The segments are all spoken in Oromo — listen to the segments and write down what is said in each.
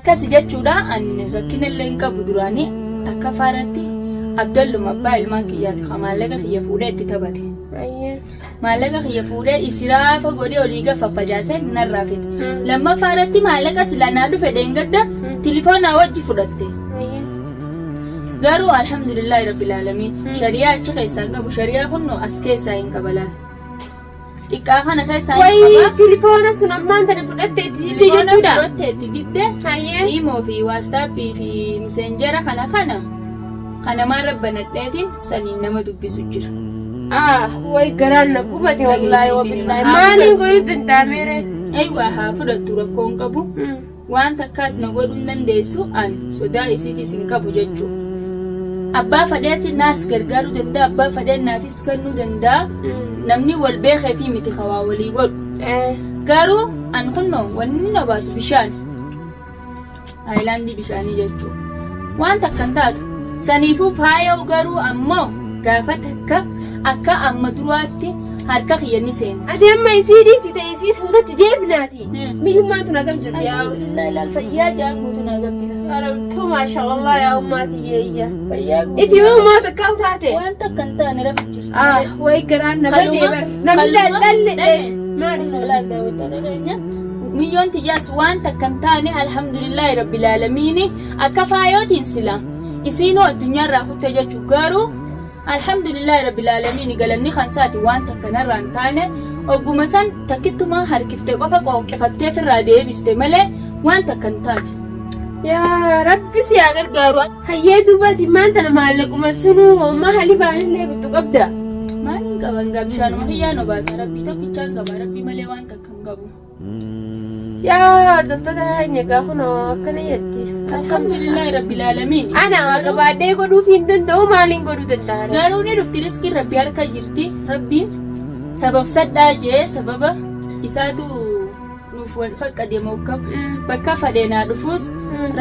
akkas jechuudha an rakkinallee hin qabu duraanii takka faaratti abdalluma abbaa ilmaan kiyyaati maallaqa kiyya fuudhee itti taphate maallaqa kiyya fuudhee israafa godhee olii gafa facaasee narraa fite lammaffaa irratti maallaqa silaa naa dhufe deengadda tilifoonaa wajji fudhatte garuu alhamdulillahi rabbil alamin shari'aa achi keessaa qabu shari'aa kunno as keessaa hin qabalaan xiqqaa kana keessaa hin qaba tilifoona sun ammaan tana fudhatte itti didde jechuudha fudhatte itti didde imoo fi waastaapii fi miseenjera kana maan rabbanadheetiin saniin nama dubbisu jira way garaan na gubate wallaahi wabillahi maaliin godhuu danda'ameere aywa haa fudhattu rakkoon qabu waan takkaas na godhuu dandeessu an sodaa isiitis hin qabu jechuu abbaa fadheetiin naas gargaaruu danda'a abbaa fadheen naafis kennuu danda'a namni wal beekee fi miti hawaa walii godhu garuu an kunno wanni na baasu bishaan aayilaandii bishaanii jechuu waan takkan taatu saniifuu faayoo garuu ammoo gaafa takka akka amma duraatti harka kiyyanni seena ati amma isii dhiisi ta'e isii suutatti deebinaati mi'ummaatu na gam jirti yaa ilaal fayyaa jaanguutu na gabdira arabtu maasha Allah yaa ummaati yeeyya fayyaa ifi ummaa takkaa taate waan takkan taane rafichis way garaan na gadeebar namni dhalle maali salaal daawwataa keenya milyoon tijaas waan takkan taane alhamdulillahi rabbil aalamiin akka faayootiin sila isiinoo addunyaarraa kutte jechuu garuu alhamdulillahi rabbil alamin galanni khansaati waan takkanarraan taane ogguma san takkittuma harkifte qofa qoonqifattee firraa deebiste malee waan takkan taane yaa rabbi si yaa gargaaru hayyee dubbati maanta na maallaquma sunuu amma halibaanillee bittu qabda maaliin qaban gabshaanuma hiyyaano baasa rabbii tokkichaan qaba rabbii malee waan takkan qabu yaa hordoftoota keenya gaafunoo akkana jetti alhamdulillahi rabbil alamin ana gabaadhee godhuuf hin danda'u maaliin godhuu danda'a garuu ni dhufti riskii rabbii harka jirti rabbiin sabab sadhaa jee sababa isaatu nuuf wal faqqade mokkam bakka fadheenaa dhufuus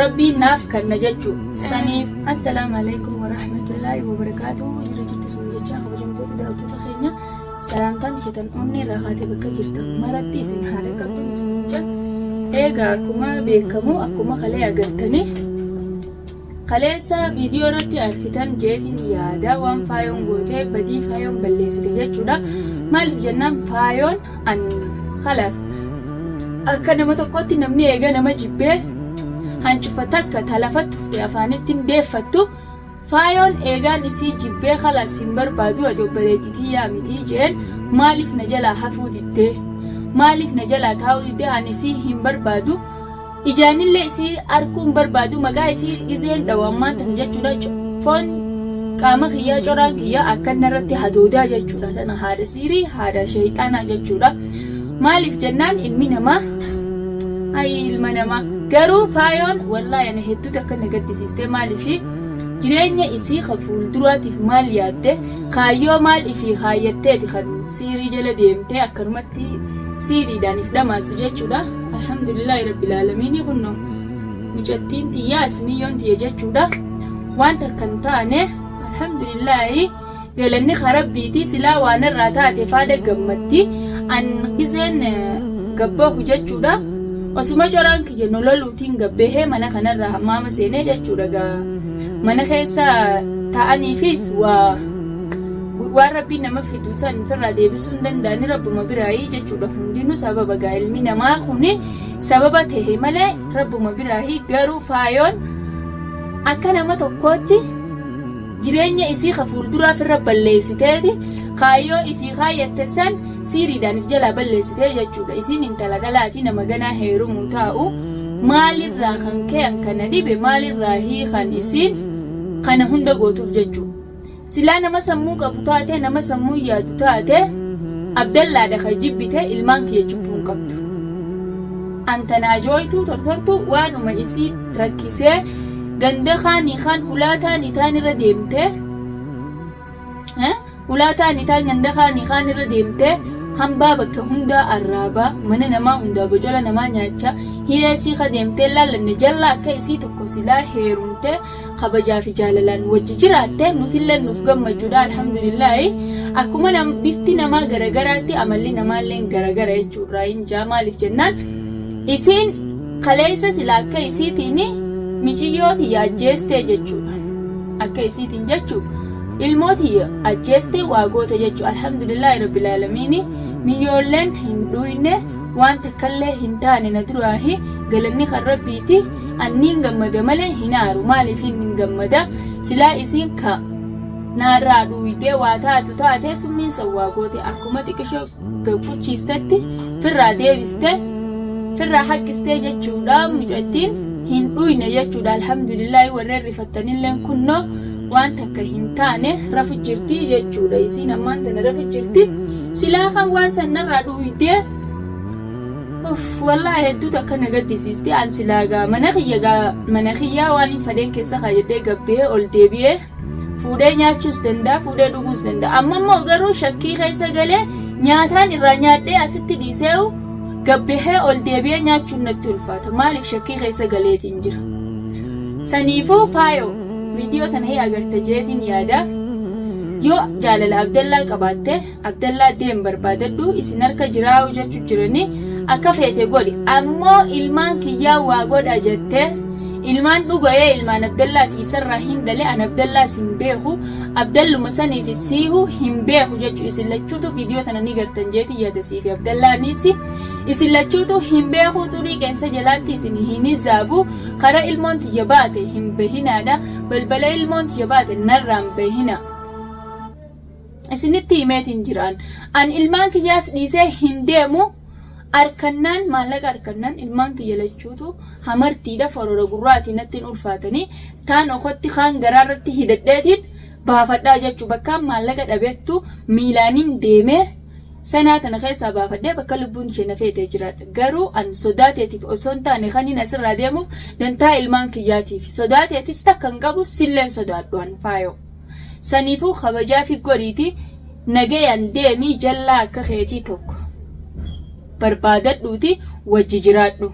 rabbiin naaf kanna jechuu saniif assalaamu alaykum wa rahmatullahi wa barakaatuhu jira jirtu sun jechaa kabajamtoota daawwattoota keenya salaamtaan isheetan onni irraa kaatee bakka jirtu maratti isin haala qabdu isin jecha egaa akkuma beekamu akkuma kalee agartanii kaleessa viidiyoo irratti argitan jeetiin yaada waan faayoon gootee badii faayoon balleessite jechuudha maaliif jennaan faayoon an khalaas akka nama tokkotti namni eega nama jibbee hancufa takka talafatti ufte afaanittiin deeffattu faayoon eegaan isii jibbee khalaas hin barbaadu ati obboleettitii yaa mitii jeen maaliif na jalaa hafuu diddee maaliif na jalaa taa'uu diddee ani isii hin barbaadu ijaanillee isii arguu hin barbaadu maqaa isii izeen dhawammaan tana jechuudha foon qaama kiyyaa coraan kiyyaa akka narratti hadoodaa jechuudha tana haadha siirii haadha shayxaanaa jechuudha maaliif jennaan ilmi namaa ilma namaa garuu faayoon wallaahi ana hedduutu akka na gaddisiiste maaliifi jireenya isii kan fuulduraatiif maal yaadde kaayyoo maal ifii kaayatteeti kan siirii jala deemtee akkanumatti siiriidhaan if dhamaasu jechuudha alhamdulillahi rabbil aalamiin kunno mucattiin tiyyaa ismiyyoon tiyya jechuudha waan takkan taane alhamdulillahi galanni karabbiitii silaa waan irraa taate faada gammatti an gizeen gabboohu jechuudha osuma coraan kiyya nololuutiin gabbehee mana kanarraa hammaama seenee jechuudha mana keessa ta'aniifis waan rabbiin nama fiduu san firraa deebisuu hin danda'ani rabbuma biraayii jechuudha hundinuu sababa gaa ilmi namaa kuni sababa ta'e malee rabbuma biraayii garuu faayoon akka nama tokkootti jireenya isii ka fuulduraa firra balleessiteeti kaayyoo ifii kaayyatte san siiriidhaan if jalaa balleessitee jechuudha isiin intala dhalaatii nama ganaa heerumuu taa'u maalirraa kan ka'e kana dhibe maalirraa hiikan isiin kana hunda gootuuf jechuudha silaa nama sammuu qabu taate nama sammuu yaadu taate abdallaadha ka jibbite ilmaan kiyya cubbuun qabdu antanaa jooytuu tortortu waanuma isii rakkisee ganda kaanii kan ulaataan itaan irra deemte ulaataan itaan ganda kaanii kan irra deemte hambaa bakka hundaa arraabaa mana namaa hundaa bojola namaa nyaacha hireesii ka deemtee laallanne jallaa akka isii tokko silaa heerumte kabajaa fi jaalalaan wajji jiraatte nutillee nuuf gammachuudha alhamdulillahi akkuma bifti namaa garagaraatti amalli namaallee garagara jechuudha injaa maaliif jennaan isiin kaleessa sila akka isiitiin miciyyooti ajjeestee jechuudha. Akka isiitiin jechuudha. Ilmooti ajjeestee waagoota jechuudha. Alhamdulillahi rabbil aalamiin miyyoolleen hin dhuyne waan takkallee hin taane na duraahi galanni kan rabbiiti. Anniin gammada malee hin aaru. Maaliif hin gammada? Silaa isiin ka naarraa dhuydee waa taatu taatee summiinsa waagoota akkuma xiqqishoo gabbuchiistetti firraa deebiste firraa haqqistee jechuudha. Mucattiin hin dhuyne jechuudha. Alhamdulillahi warreen rifattanillee kunnoo waan takka hin taane rafu jirti jechuudha. Isiin ammaan tana rafu jirti. Silaa kan waan sanarraa dhuydee wallahi hedduu takka nagaddisiisti. An silaagaa mana kiyyaa waan hin fadheen keessa kaayyaddee gabbee ol deebi'ee fuudhee nyaachuus danda'a, fuudhee dhuguus danda'a. Amma immoo garuu shakkii keessa galee nyaataan irraa nyaadhee asitti dhiisee'u gabbehee ol deebi'ee nyaachuun natti ulfaata. Maaliif shakkii keessa galeetiin jira. Saniifuu faayoo viidiyoo tana hii agarte jeetiin yaada. Yoo jaalala Abdallaa qabaatte Abdallaa deem barbaadadhu isin harka jiraa'u jechuu jirani akka feete godhi. Ammoo ilmaan kiyyaa waa godha jettee ilmaan dhuga'ee ilmaan Abdallaati isarraa hin dhale an Abdallaas hin beeku Abdalluma saniif siihu hin beeku jechuu isin lachuutu viidiyoo tana ni gartan jeetiin yaada siifi Abdallaanis isin lachuutu hin beeku xurii qeensa jalaatti isin hin zaabu kara ilmoon tiyya baate hin behinaadha balbala ilmoon tiyya baate narraan behina. Isinitti himeetiin jiraan an ilmaan kiyyaas dhiisee hin deemu arkannaan maallaqa arkannaan ilmaan kiyya lachuutu hamartiidha forora gurraatiin nattiin ulfaatanii taan okotti kaan garaarratti hidhadheetiin baafadhaa jechuu bakka maallaqa dhabeettu miilaaniin deemee sanaa tana keessaa baafadhee bakka lubbuun ishee nafeetee jiraadha. Garuu an sodaateetiif osoo hin taane kaniin asirraa deemuuf dantaa ilmaan kiyyaatiif sodaateetis takka hin qabu silleen sodaadhuan faayoo. Saniifuu kabajaa fi godhiiti nagayaan deemii jallaa akka keetii tokko barbaadadhuuti wajji jiraadhu.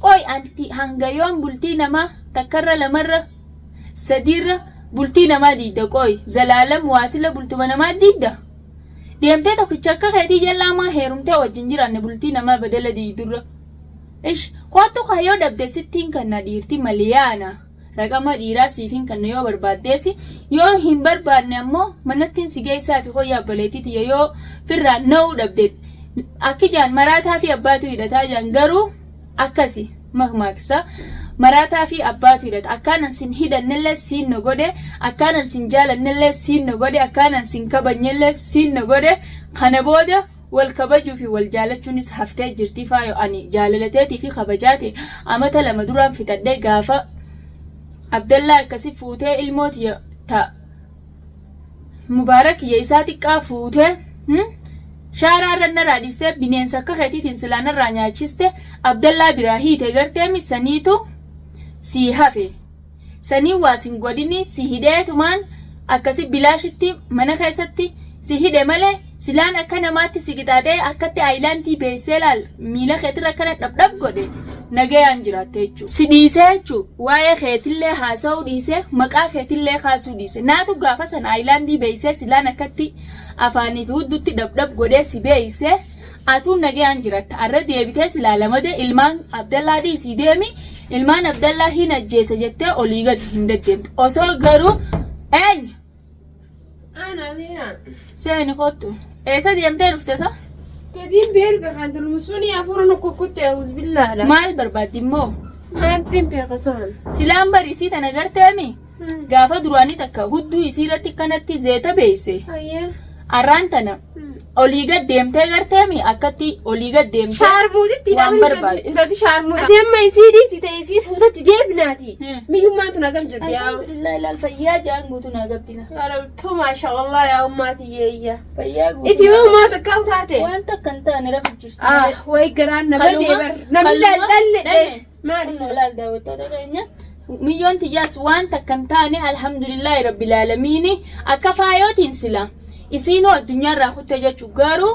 Qoy anti hangayoon bultii namaa takkarra lamarra sadiirra bultii namaa diidda qoy zalaalam waasila bultuma namaa diidda. Deemtee tokkicha akka keetii jallaa maa heerumtee wajjin jiraanne bultii namaa badala diidurra. Ish qoottu kaayoo dhabde sittiin kanna dhiirti maliyaana. Raqama dhiiraa siifin kan yoo barbaaddeesi yoo hin barbaadne ammoo manattiin si geessaa fi hoyyaa baleetiiti yoo firraa na'uu dhabde akki jaan maraataa fi abbaatu hidhataa jaan garuu akkasi makmaaksa maraataa fi abbaatu hidhata akkaanan sin hidhannellee siin no godhe akkaanan sin jaalannellee siin no godhe akkaanan sin kabajnellee siin no godhe kana booda wal kabajuu fi wal jaalachuunis haftee jirti faayoo ani jaalalateetii fi kabajaate amata lama duraan fixadhee gaafa Abdallaa akkasi fuutee ilmooti ta Mubaarak ya isaa xiqqaa fuutee shaaraarra narraa dhiistee bineensa akka keetiitiin silaa narraa nyaachiste Abdallaa biraa hiite gartee saniitu si hafe sanii waa sin godhini si hidheetumaan akkasi bilaashitti mana keessatti si hidhe malee silaan akka namaatti si qixaaxee akkatti aayilaandii beeksee laal miila keetirra akkana dhabdhab godhe nagayaan jiraatte jechuudha. Si dhiisee jechuudha waa'ee keetillee haasa'uu dhiisee maqaa keetillee kaasuu dhiise naatu gaafa sana aayilaandii beeksee silaan akkatti afaanii fi huddutti dhabdhab godhee si beeksee atuu nagayaan jiraatta arra deebitee silaa lamade ilmaan Abdallaa dhiisii deemi ilmaan Abdallaa hin ajjeese jettee olii gadi hin deddeemtu osoo garuu eenyu. Seeni kottu eessa deemtee dhufte sa? Gadiin beelka kan tulmusuuni afuuraan kukkuttee uzbillaadha. Maal barbaaddi immoo? Maaltiin beelka saan? Silaan barisii tana garteemi? Gaafa duraanii takka hudduu isii irratti kanatti zeeta beeyse. Arraan tana olii gad deemtee garteemi akkatti olii gad deemtee shaarmuutitti waan barbaaddu. Isatti shaarmuuti. Adeemma isii dhiisi ta'e isii suutatti deebinaati. Miyyummaatu nagam jirti yaa. Alhamdulillah ilaal fayyaa jaanguutu naagabdina. Rabbitu maashaallah yaa ummaati yeeyya. Fayyaa guutuu. Ifi uumaa takkaa taate. Waan takka hin taane rafu jirtu. Wayi garaan nama deebar. Namni dhalle. Maali sun ilaal daawwattoota keenya. Miyyoon tiyyaas waan takka hin taane alhamdulillahi rabbil aalamiini akka faayootiin sila. Isiinoo addunyaarraa kutte jechuu garuu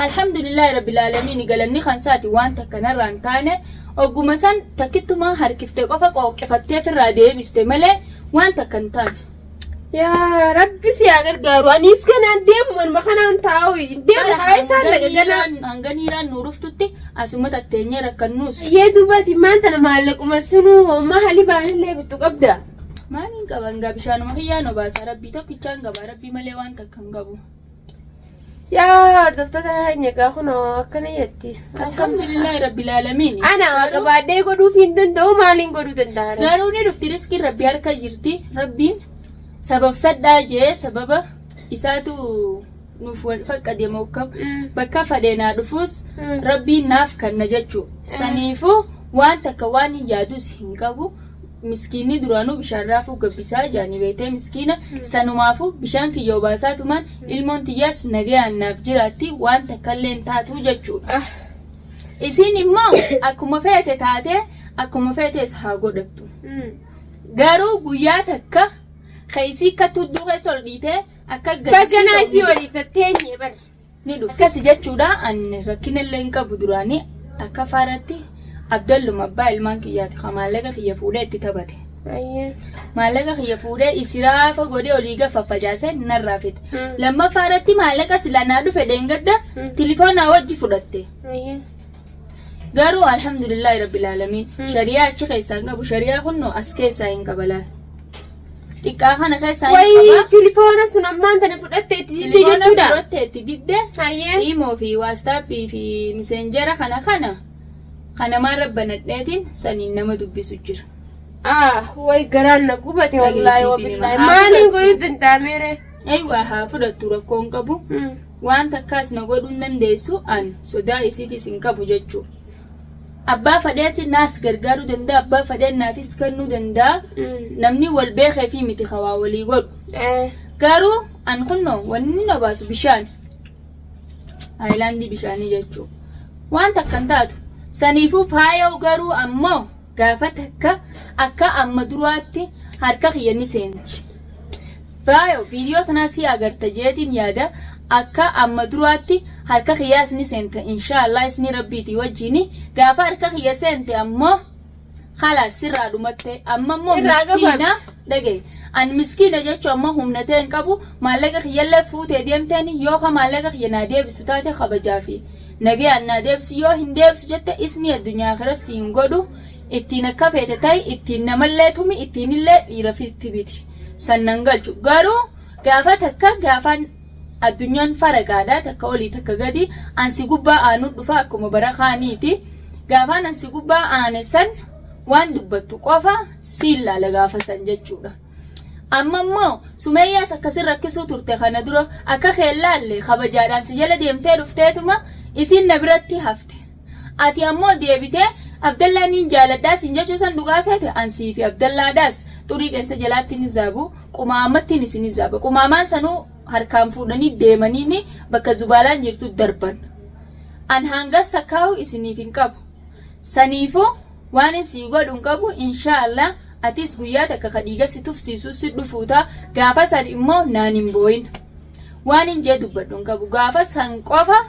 alhamdulillahi rabbil aalamiin galanni kansaati waan takka narraa hin taane ogguma san takkittumaa harkiftee qofa qooqqifattee firraa deebiste malee waan takka hin taane. Yaa rabbi si haa gargaaru. Anis kanaan deemu manuma kanaan taa'u. Deemu karaa isaan laga ganaa. hanga niiraan nu dhuftutti asuma tatteenyee rakkannuus. Hayyee dubbati maanta nama maallaquma sunuu amma hali baanillee bittu qabda. Maaliin qaban gaa bishaanuma kiyyaanoo baasa rabbii tokkichaan gabaa rabbii malee waan takka hin qabu. Yaa hordoftoota keenya gaa kunoo akkana jetti. Alhamdulillahi rabbil aalamiin. Ana gabaadhee godhuuf hin danda'u maaliin godhuu danda'a? Garuu ni dhufti riskiin rabbii harka jirti. Rabbiin sababsadhaa jee sababa isaatu nuuf wal faqqade mokkam bakka fadheenaa dhufuus rabbiin naaf kanna jechuu. Saniifuu waan takka waan hin yaadus hin qabu. Miskiinni duraanuu bishaan raafuu gabbisaa jaanii beetee miskiina sanumaafuu bishaan kiyyoo baasaatumaan ilmoon tiyyaas nagayaan naaf jiraatti waan takkallee hin taatuu jechuudha. Isiin immoo akkuma feete taatee akkuma feetes haa godhattu. Garuu guyyaa takka keessi akka tudduu keessa ol dhiitee akka Bagganaa isii waliif tatteenye bara. ni dhufu. Akkasi jechuudha ani rakkinallee hin qabu duraanii takka faaratti. Abdalluma abbaa ilmaan kiyyaati maallaqa kiyya fuudhee itti taphate. Maallaqa kiyya fuudhee israafa godhee olii gafa facaasee narraa fite. Lammaffaa irratti maallaqa silanaa dhufe deengadda tilifoonaa wajji fudhatte. Garuu alhamdulillahi rabbil aalamiin shariyaa achi keessaa hin qabu shariyaa kunnoo as keessaa hin qabalaan. Xiqqaa kana keessaa hin qaba. Wayii tilifoona sun ammaan tana fudhattee itti diddee jechuudha. Tilifoona fudhattee itti diddee iimoo fi waastaappii fi miseenjera kana maan rabbanadheetiin saniin nama dubbisu jira. Way garaan na gubate wallaahi wabillahi. Maaliin godhuu danda'ameere? Eeywaa haa fudhattu rakkoo hin qabu. Waan takkaas na godhuu hin dandeessu an sodaa isiitis hin qabu jechuu. Abbaa fadheetiin naas gargaaruu danda'a abbaa fadheen naafis kennuu danda'a. Namni wal beekee fi miti hawaa walii godhu. Garuu an kunnoo wanni na baasu bishaan. Haayilaandii bishaanii jechuu. Waan takka hin taatu. Saniifuu faayoo garuu ammoo gaafa takka akka amma duraatti harka kiyya ni seenti. Faayoo viidiyoo tanaa si agarta jeetiin yaada akka amma duraatti harka kiyyaas ni seenta inshaallah isni rabbiitii wajjini gaafa harka kiyya seente ammoo khalaas sirraa dhumatte amma ammoo miskiina dhagaye an miskiina jechuun ammoo humnatee hin qabu maallaqa kiyyallee fuutee deemteen yoo maallaqa kiyya naa deebisu taate kabajaafi. Nagayaan naa deebisi yoo hin deebisu jette isni addunyaa akhiratti hin godhu ittiin akka feete ta'i ittiin namallee tumi ittiinillee dhiira fitti biti sannan galchu garuu gaafa takka gaafaan addunyaan faraqaadhaa takka olii takka gadi ansi gubbaa aanuu dhufa akkuma bara kaaniiti gaafaan ansi gubbaa aane san waan dubbattu qofa siin laala gaafa san jechuudha. Amma immoo Sumayyaas akkasii rakkisuu turte kana dura akka keellaallee kabajaadhaan si jala deemtee dhufteetuma isin na biratti hafte. Ati ammoo deebitee Abdallaa niin jaaladhaas hin jechuu san dhugaa seete ansii fi Abdallaadhaas xurii qeensa jalaatti ni zaabu qumaamattiin isin ni zaaba. Qumaamaan sanuu harkaan fuudhanii deemanii bakka zubaalaan jirtu darban. An hangas takkaa'u isiniif hin qabu. Saniifuu waan isii godhu hin qabu inshaallah. Atis guyyaa takka kadhiiga si tufsiisuu si dhufuutaa gaafa san immoo naan hin booyin. Waan hin jee dubbadhu hin qabu gaafa san qofa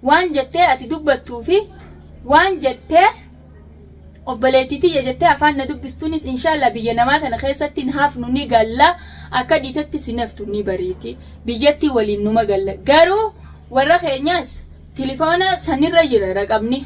waan jettee ati dubbattuu fi waan jettee obboleettiitii jettee afaan na dubbistuunis inshaallah biyya namaa tana keessatti hin hafnu ni galla akka dhiitatti si naftu ni bariiti biyyatti waliin numa galla garuu warra keenyaas tilifoona sanirra jira raqabni.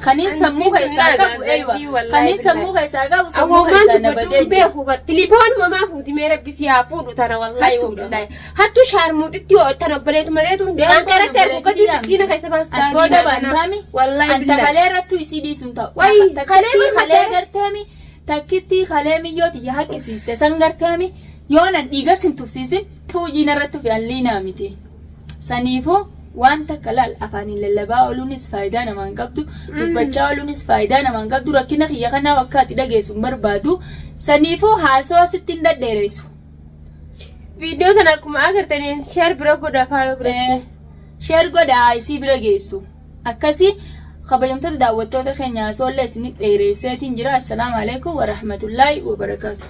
Kanin sammuu keessaa qabu eeywa kanin sammuu keessaa qabu sammuu keessaa nabadee jira. Tilifoon mamaa fuuti mee rabbisi haa fuudhu tana wallahi wallahi hattu shaarmuutitti tana obboleetuma deetu an qaratti argu gadi sikiina keessa baasu as booda baantaami anta kalee irrattu isii dhiisuun ta'u kalee garteemi takkitti kalee miyyooti yaa haqqisiiste san garteemi yoo nan dhiigas hin tufsiisin tuujiin irratti fi alliinaa miti saniifuu wanta kalal afaaniin lallabaa ooluunis faayidaa namaan qabdu dubbachaa ooluunis faayidaa namaan qabdu rakkina kiyya kanaa wakkaatti dhageessu barbaadu saniifuu haasawaa sitti hin dhadheeressu. Viidiyoo tana akkuma agartanii sheer bira godhaa faayoo biratti. Sheer godhaa isii bira geessu akkasii kabajamtoota daawwattoota keenya soollee isin dheeresseetiin jira. Assalaamu alaikum wa rahmatullaahi wa barakaatu.